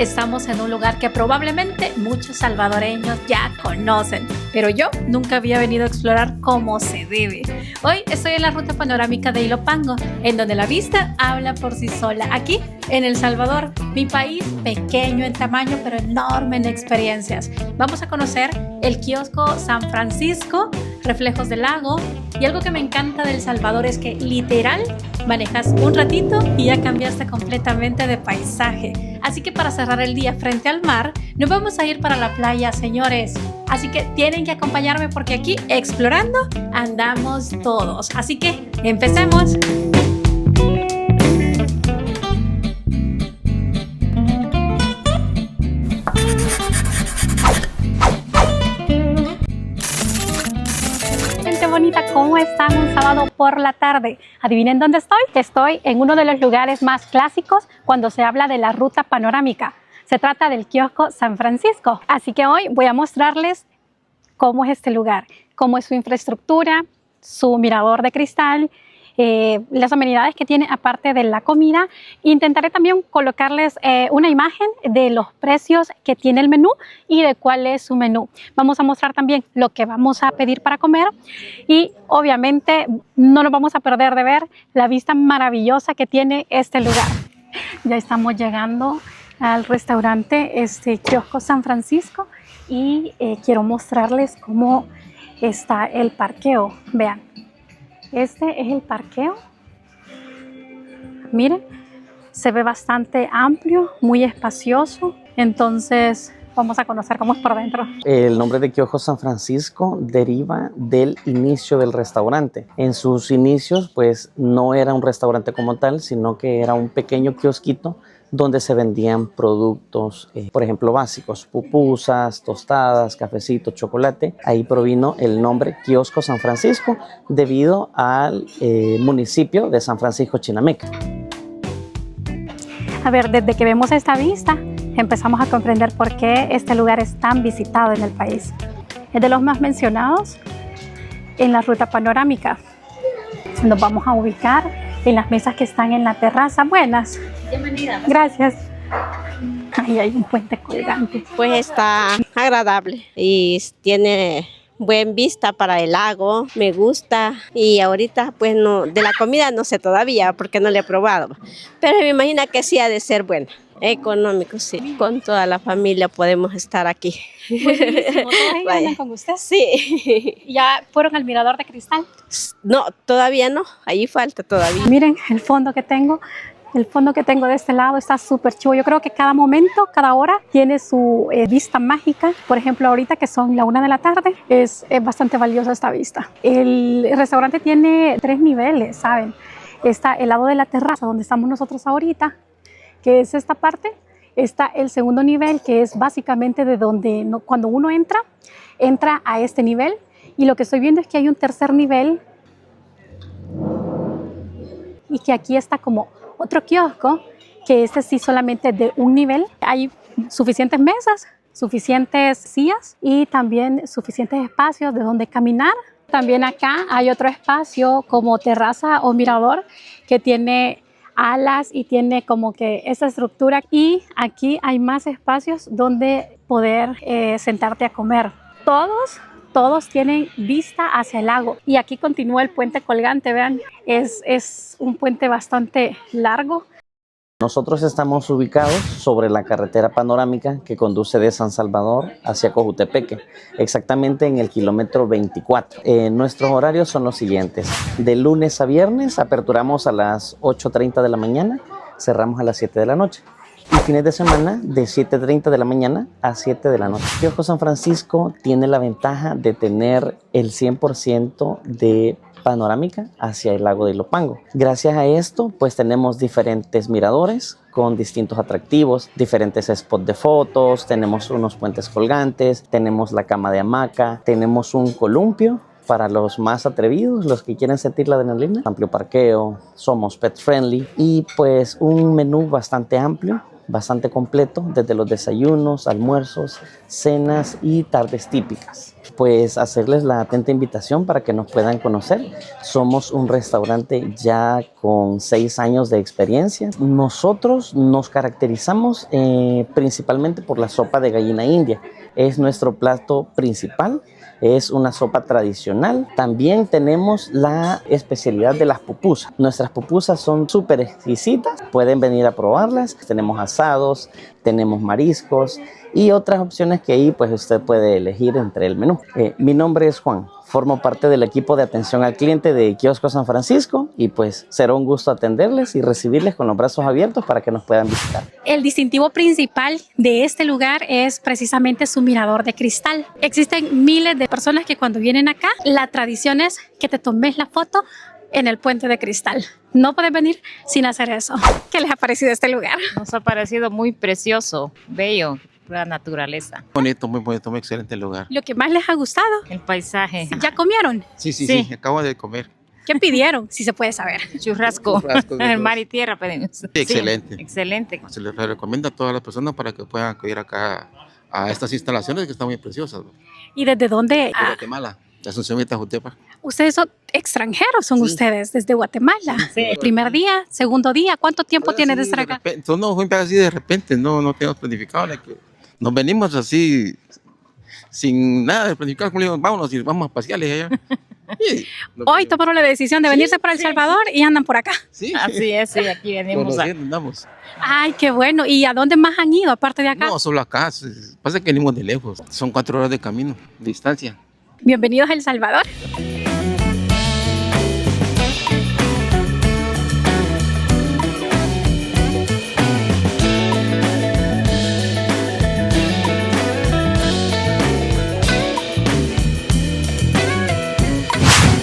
estamos en un lugar que probablemente muchos salvadoreños ya conocen, pero yo nunca había venido a explorar como se debe. Hoy estoy en la ruta panorámica de Ilopango, en donde la vista habla por sí sola. Aquí, en El Salvador, mi país pequeño en tamaño, pero enorme en experiencias. Vamos a conocer el kiosco San Francisco, Reflejos del Lago, y algo que me encanta de El Salvador es que literal manejas un ratito y ya cambiaste completamente de paisaje. Así que para cerrar el día frente al mar, nos vamos a ir para la playa, señores. Así que tienen que acompañarme porque aquí explorando andamos todos. Así que empecemos. Bonita, ¿cómo están un sábado por la tarde? ¿Adivinen dónde estoy? Estoy en uno de los lugares más clásicos cuando se habla de la ruta panorámica. Se trata del kiosco San Francisco. Así que hoy voy a mostrarles cómo es este lugar, cómo es su infraestructura, su mirador de cristal, las amenidades que tiene aparte de la comida. Intentaré también colocarles una imagen de los precios que tiene el menú y de cuál es su menú. Vamos a mostrar también lo que vamos a pedir para comer y obviamente no nos vamos a perder de ver la vista maravillosa que tiene este lugar. Ya estamos llegando al restaurante kiosco San Francisco y quiero mostrarles cómo está el parqueo. Vean. Este es el parqueo. Miren, se ve bastante amplio, muy espacioso. Entonces vamos a conocer cómo es por dentro. El nombre de kiosco San Francisco deriva del inicio del restaurante. En sus inicios, pues no era un restaurante como tal, sino que era un pequeño kiosquito donde se vendían productos, por ejemplo, básicos, pupusas, tostadas, cafecito, chocolate. Ahí provino el nombre Kiosco San Francisco debido al municipio de San Francisco Chinameca. A ver, desde que vemos esta vista, empezamos a comprender por qué este lugar es tan visitado en el país. Es de los más mencionados en la ruta panorámica. Nos vamos a ubicar en las mesas que están en la terraza. Buenas. Bienvenida. Gracias. Ahí hay un puente colgante. Pues está agradable y tiene buen vista para el lago, me gusta. Y ahorita pues no, de la comida no sé todavía porque no la he probado, pero me imagino que sí ha de ser buena. Económico, sí. Con toda la familia podemos estar aquí. Buenísimo. ¿Todos andan con usted? Sí. ¿Ya fueron al mirador de cristal? No, todavía no. Ahí falta todavía. Miren el fondo que tengo. El fondo que tengo de este lado está súper chivo. Yo creo que cada momento, cada hora tiene su vista mágica. Por ejemplo, ahorita que son la 1 de la tarde, es bastante valiosa esta vista. El restaurante tiene 3 niveles, ¿saben? Está el lado de la terraza, donde estamos nosotros ahorita, que es esta parte. Está el segundo nivel, que es básicamente de donde cuando uno entra a este nivel. Y lo que estoy viendo es que hay un tercer nivel y que aquí está como otro kiosco, que este sí solamente de un nivel. Hay suficientes mesas, suficientes sillas y también suficientes espacios de donde caminar. También acá hay otro espacio como terraza o mirador que tiene alas y tiene como que esa estructura. Y aquí hay más espacios donde poder sentarte a comer. Todos tienen vista hacia el lago y aquí continúa el puente colgante, vean, es un puente bastante largo. Nosotros estamos ubicados sobre la carretera panorámica que conduce de San Salvador hacia Cojutepeque, exactamente en el kilómetro 24. Nuestros horarios son los siguientes: de lunes a viernes aperturamos a las 8:30 de la mañana, cerramos a las 7 de la noche. Y fines de semana de 7:30 de la mañana a 7 de la noche. Kiosco San Francisco tiene la ventaja de tener el 100% de panorámica hacia el lago de Ilopango. Gracias a esto, pues tenemos diferentes miradores con distintos atractivos, diferentes spots de fotos, tenemos unos puentes colgantes, tenemos la cama de hamaca, tenemos un columpio para los más atrevidos, los que quieren sentir la adrenalina, amplio parqueo, somos pet friendly y pues un menú bastante amplio, bastante completo, desde los desayunos, almuerzos, cenas y tardes típicas. pues hacerles la atenta invitación para que nos puedan conocer. Somos un restaurante ya con 6 años de experiencia. Nosotros nos caracterizamos principalmente por la sopa de gallina india. Es nuestro plato principal. Es una sopa tradicional. También tenemos la especialidad de las pupusas. Nuestras pupusas son súper exquisitas. Pueden venir a probarlas. Tenemos asados, tenemos mariscos y otras opciones que ahí pues usted puede elegir entre el menú. Mi nombre es Juan. Formo parte del equipo de atención al cliente de Kiosco San Francisco y pues será un gusto atenderles y recibirles con los brazos abiertos para que nos puedan visitar. El distintivo principal de este lugar es precisamente su mirador de cristal. Existen miles de personas que cuando vienen acá, la tradición es que te tomes la foto en el puente de cristal. No puedes venir sin hacer eso. ¿Qué les ha parecido este lugar? Nos ha parecido muy precioso, bello, la naturaleza. Bonito, muy excelente lugar. Lo que más les ha gustado. El paisaje. ¿Ya comieron? Sí, acabo de comer. ¿Qué pidieron? Si se puede saber. Churrasco. de El mar y tierra pedimos. Sí, excelente. Excelente. Se les recomienda a todas las personas para que puedan acudir acá a estas instalaciones que están muy preciosas. De ¿Y desde dónde? Guatemala, de Asunción y Tajutepa. Ustedes son extranjeros, son ustedes, desde Guatemala. Sí. Primer día, segundo día, ¿cuánto tiempo tiene de estar acá? No fue así de repente, no tenemos planificado. Nos venimos así, sin nada de planificar, como le digo, vámonos y vamos a pasearles allá. Hoy tomaron la decisión de venirse para El Salvador y andan por acá. Sí, Así es, sí, aquí venimos a... andamos. Ay, qué bueno. ¿Y a dónde más han ido aparte de acá? No, solo acá. Pasa que venimos de lejos. Son 4 horas de camino, de distancia. Bienvenidos a El Salvador.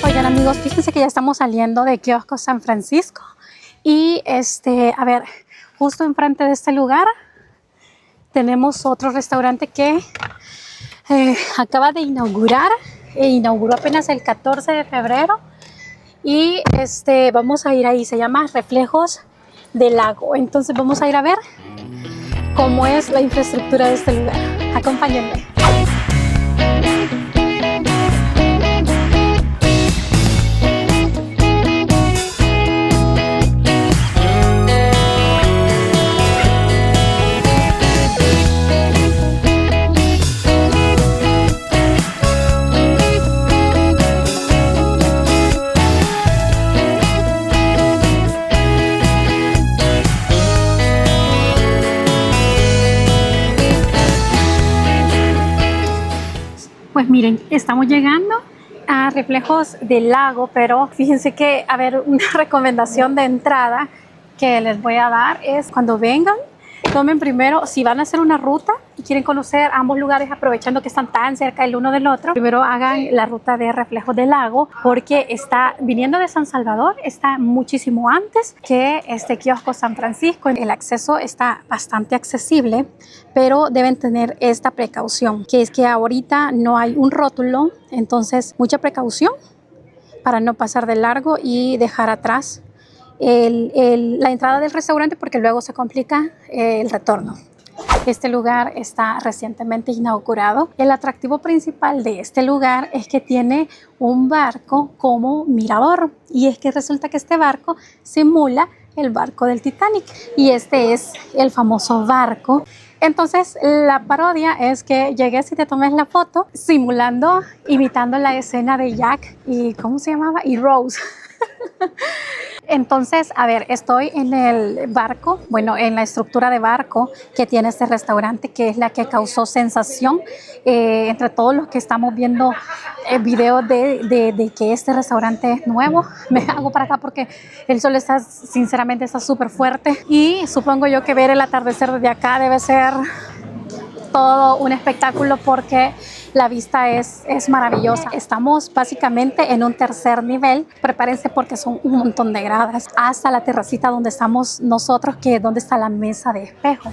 Oigan amigos, fíjense que ya estamos saliendo de Kiosco San Francisco y a ver, justo enfrente de este lugar tenemos otro restaurante que acaba de inaugurar inauguró apenas el 14 de febrero y vamos a ir ahí, se llama Reflejos del Lago. Entonces vamos a ir a ver cómo es la infraestructura de este lugar. Acompáñenme. Pues miren, estamos llegando a Reflejos del Lago, pero fíjense que, a ver, una recomendación de entrada que les voy a dar es cuando vengan, tomen primero, si van a hacer una ruta y quieren conocer ambos lugares aprovechando que están tan cerca el uno del otro, primero hagan la ruta de Reflejos del Lago porque está viniendo de San Salvador, está muchísimo antes que este Kiosco San Francisco. El acceso está bastante accesible, pero deben tener esta precaución, que es que ahorita no hay un rótulo, entonces mucha precaución para no pasar de largo y dejar atrás la entrada del restaurante porque luego se complica el retorno. Este lugar está recientemente inaugurado. El atractivo principal de este lugar es que tiene un barco como mirador y es que resulta que este barco simula el barco del Titanic y este es el famoso barco. Entonces la parodia es que llegues y te tomes la foto simulando, imitando la escena de Jack y ¿cómo se llamaba? Y Rose. Entonces, a ver, estoy en el barco, bueno, en la estructura de barco que tiene este restaurante, que es la que causó sensación entre todos los que estamos viendo videos de que este restaurante es nuevo. Me hago para acá porque el sol está, sinceramente, está súper fuerte y supongo yo que ver el atardecer desde acá debe ser todo un espectáculo porque la vista es maravillosa. Estamos básicamente en un tercer nivel. Prepárense porque son un montón de gradas hasta la terracita donde estamos nosotros, que es donde está la mesa de espejo.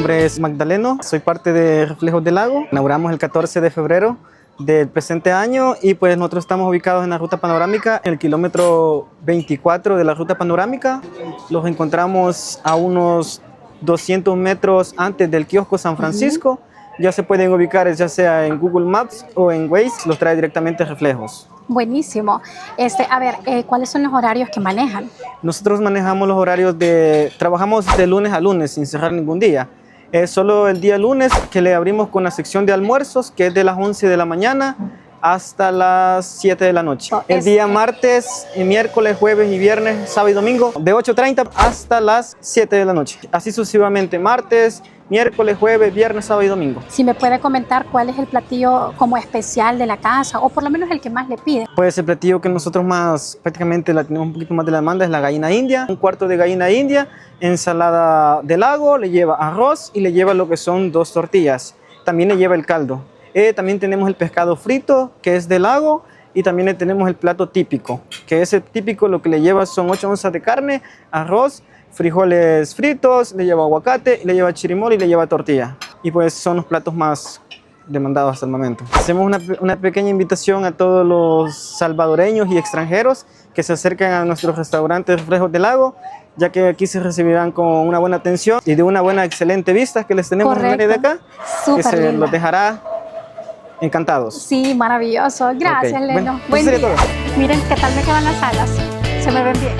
nombre es Magdaleno, soy parte de Reflejos del Lago. Inauguramos el 14 de febrero del presente año y pues nosotros estamos ubicados en la ruta panorámica, en el kilómetro 24 de la ruta panorámica. Los encontramos a unos 200 metros antes del kiosco San Francisco. Ya se pueden ubicar ya sea en Google Maps o en Waze, los trae directamente Reflejos. Buenísimo. ¿Cuáles son los horarios que manejan? Nosotros manejamos los horarios trabajamos de lunes a lunes sin cerrar ningún día. Es solo el día lunes que le abrimos con la sección de almuerzos, que es de las 11 de la mañana hasta las 7 de la noche. El día martes, miércoles, jueves y viernes, sábado y domingo, de 8:30 hasta las 7 de la noche. Así sucesivamente, martes, miércoles, jueves, viernes, sábado y domingo. Si me puede comentar cuál es el platillo como especial de la casa, o por lo menos el que más le pide. Pues el platillo que nosotros prácticamente la tenemos un poquito más de la demanda es la gallina india. Un cuarto de gallina india, ensalada de lago, le lleva arroz y le lleva lo que son 2 tortillas. También le lleva el caldo. También tenemos el pescado frito, que es de lago, y también le tenemos el plato típico, que ese típico lo que le lleva son 8 onzas de carne, arroz, frijoles fritos, le lleva aguacate, le lleva chirimol y le lleva tortilla. Y pues son los platos más demandados hasta el momento. Hacemos una pequeña invitación a todos los salvadoreños y extranjeros que se acerquen a nuestros restaurantes Reflejos del Lago, ya que aquí se recibirán con una buena atención y de una buena, excelente vista que les tenemos en el área de acá, que se los dejará encantados. Sí, maravilloso. Gracias, Okay. Leno. Bueno, Buen eso sería día. todo. Miren qué tal me quedan las alas. Se me ven bien.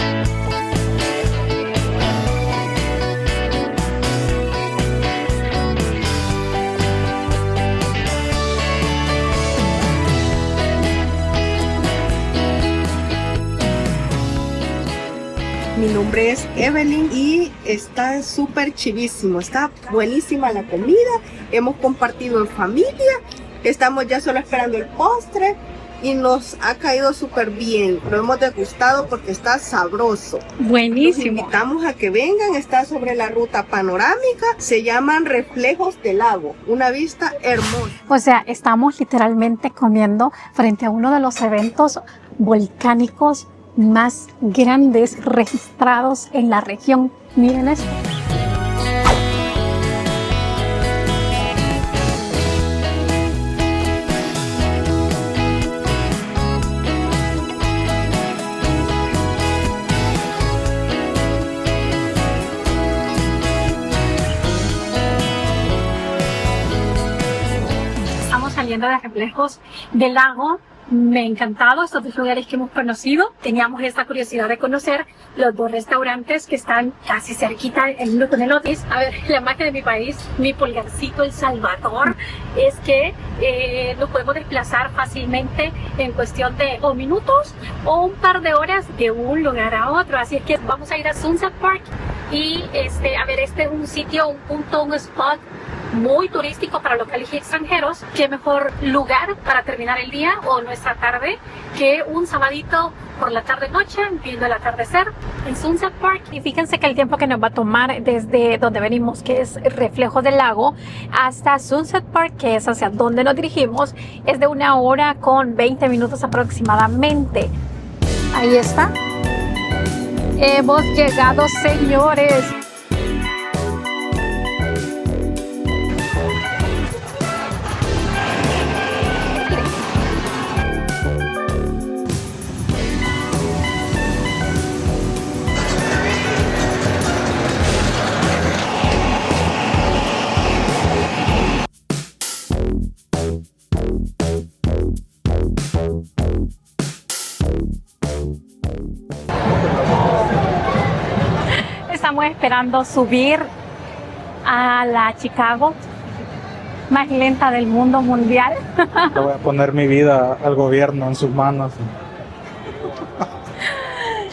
Mi nombre es Evelyn y está súper chivísimo, está buenísima la comida, hemos compartido en familia, estamos ya solo esperando el postre y nos ha caído súper bien, lo hemos degustado porque está sabroso. Buenísimo. Los invitamos a que vengan, está sobre la ruta panorámica, se llaman Reflejos del Lago, una vista hermosa. O sea, estamos literalmente comiendo frente a uno de los eventos volcánicos más grandes registrados en la región. Miren esto. Estamos saliendo de Reflejos del Lago. Me ha encantado estos 2 lugares que hemos conocido. Teníamos esta curiosidad de conocer los 2 restaurantes que están casi cerquita el uno con el otro. A ver, la magia de mi país, mi pulgarcito El Salvador, es que nos podemos desplazar fácilmente en cuestión de o minutos o un par de horas de un lugar a otro. Así es que vamos a ir a Sunset Park y a ver, este es un sitio, un punto, un spot muy turístico para locales y extranjeros. Qué mejor lugar para terminar el día o nuestra tarde que un sabadito por la tarde-noche viendo el atardecer en Sunset Park. Y fíjense que el tiempo que nos va a tomar desde donde venimos, que es Reflejos del Lago, hasta Sunset Park, que es hacia donde nos dirigimos, es de 1 hora con 20 minutos aproximadamente. Ahí está. Hemos llegado, señores. Estamos esperando subir a la Chicago más lenta del mundo mundial. Le voy a poner mi vida al gobierno en sus manos.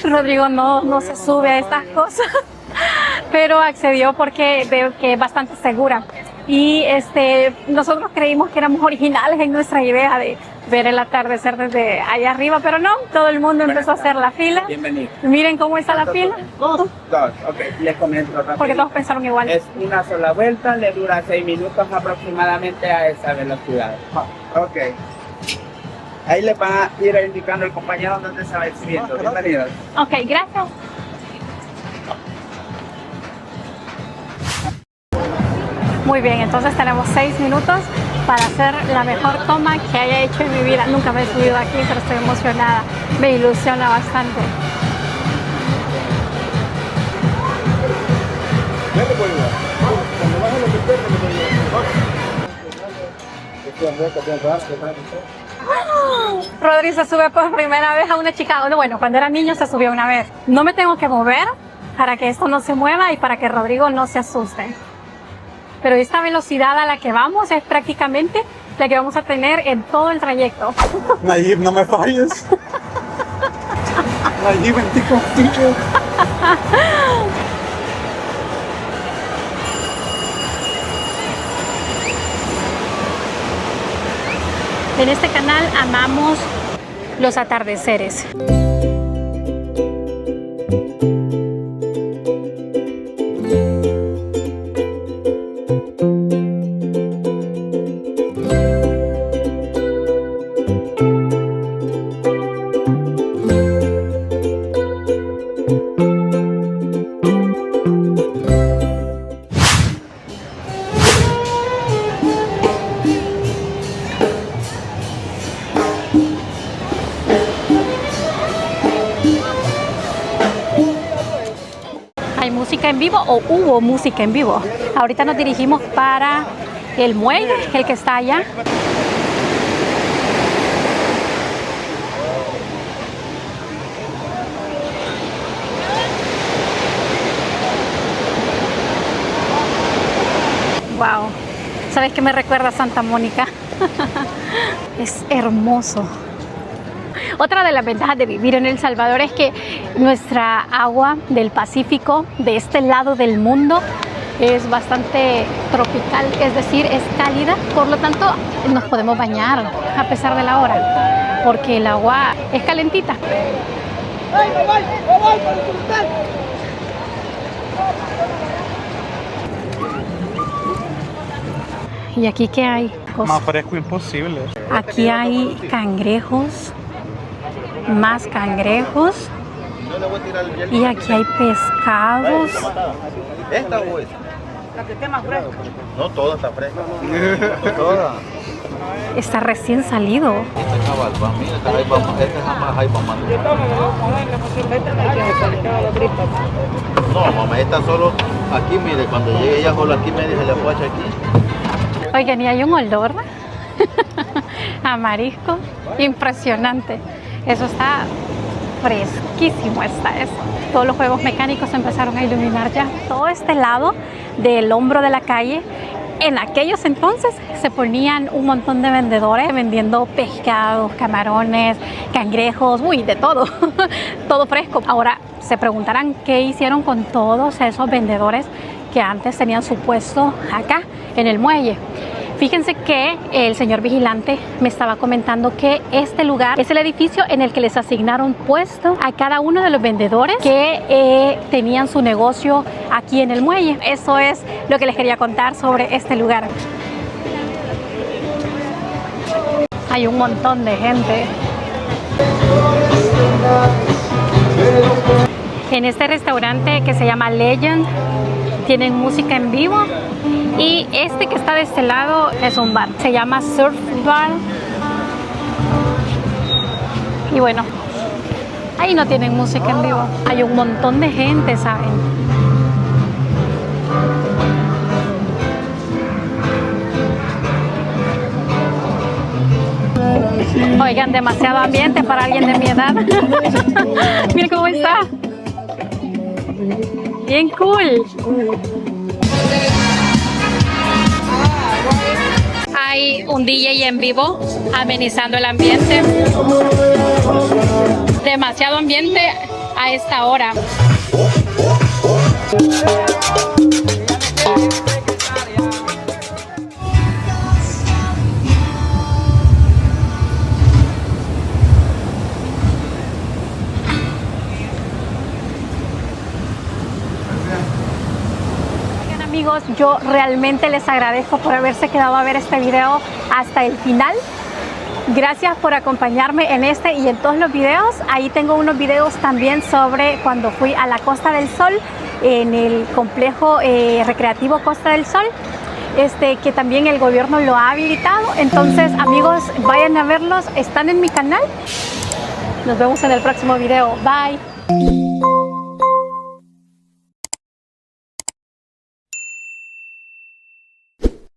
Rodrigo no se sube a estas cosas, pero accedió porque veo que es bastante segura. Y nosotros creímos que éramos originales en nuestra idea de ver el atardecer desde allá arriba, pero no, todo el mundo empezó a hacer la fila. Bienvenido. Miren cómo está la fila. Dos, ok, les comento rápido. Porque todos pensaron igual. Es una sola vuelta, le dura 6 minutos aproximadamente a esa velocidad. Ok. Ahí les va a ir indicando el compañero dónde se va a ir subiendo. Bienvenidos. Ok, gracias. Muy bien, entonces tenemos 6 minutos para hacer la mejor toma que haya hecho en mi vida. Nunca me he subido aquí, pero estoy emocionada. Me ilusiona bastante. Rodri se sube por primera vez a una chica. Bueno, cuando era niño se subió una vez. No me tengo que mover para que esto no se mueva y para que Rodrigo no se asuste. Pero esta velocidad a la que vamos es prácticamente la que vamos a tener en todo el trayecto. Nayib, no me falles. Nayib, vente contigo. En este canal amamos los atardeceres. ¿Hay música en vivo o hubo música en vivo? Ahorita nos dirigimos para el muelle, el que está allá. Wow, ¿sabes qué me recuerda a Santa Mónica? Es hermoso. Otra de las ventajas de vivir en El Salvador es que nuestra agua del Pacífico, de este lado del mundo, es bastante tropical, es decir, es cálida. Por lo tanto, nos podemos bañar a pesar de la hora, porque el agua es calentita. ¿Y aquí qué hay? Más fresco imposible. Aquí hay cangrejos, más cangrejos, y aquí hay pescados. ¿Esta o esa? La que esté más fresca. No, toda está fresca. Toda. Está recién salido. No, mamá, esta solo aquí, mire, cuando llegue ella solo aquí, medio se le puede echar aquí. Oigan, y hay un olor a marisco impresionante. Eso está fresquísimo, está eso. Todos los juegos mecánicos empezaron a iluminar ya. Todo este lado del hombro de la calle, en aquellos entonces se ponían un montón de vendedores vendiendo pescados, camarones, cangrejos, uy, de todo, todo fresco. Ahora se preguntarán qué hicieron con todos esos vendedores que antes tenían su puesto acá en el muelle. Fíjense que el señor vigilante me estaba comentando que este lugar es el edificio en el que les asignaron puesto a cada uno de los vendedores que tenían su negocio aquí en el muelle. Eso es lo que les quería contar sobre este lugar. Hay un montón de gente. En este restaurante que se llama Legend tienen música en vivo. Y este que está de este lado es un bar, se llama Surf Bar. Y bueno, ahí no tienen música en vivo. Hay un montón de gente, ¿saben? Oigan, demasiado ambiente para alguien de mi edad. Miren cómo está. Bien cool. Hay un DJ en vivo amenizando el ambiente. Demasiado ambiente a esta hora. Amigos, yo realmente les agradezco por haberse quedado a ver este video hasta el final. Gracias por acompañarme en este y en todos los videos. Ahí tengo unos videos también sobre cuando fui a la Costa del Sol, en el complejo recreativo Costa del Sol. que también el gobierno lo ha habilitado. Entonces, amigos, vayan a verlos, están en mi canal. Nos vemos en el próximo video. Bye.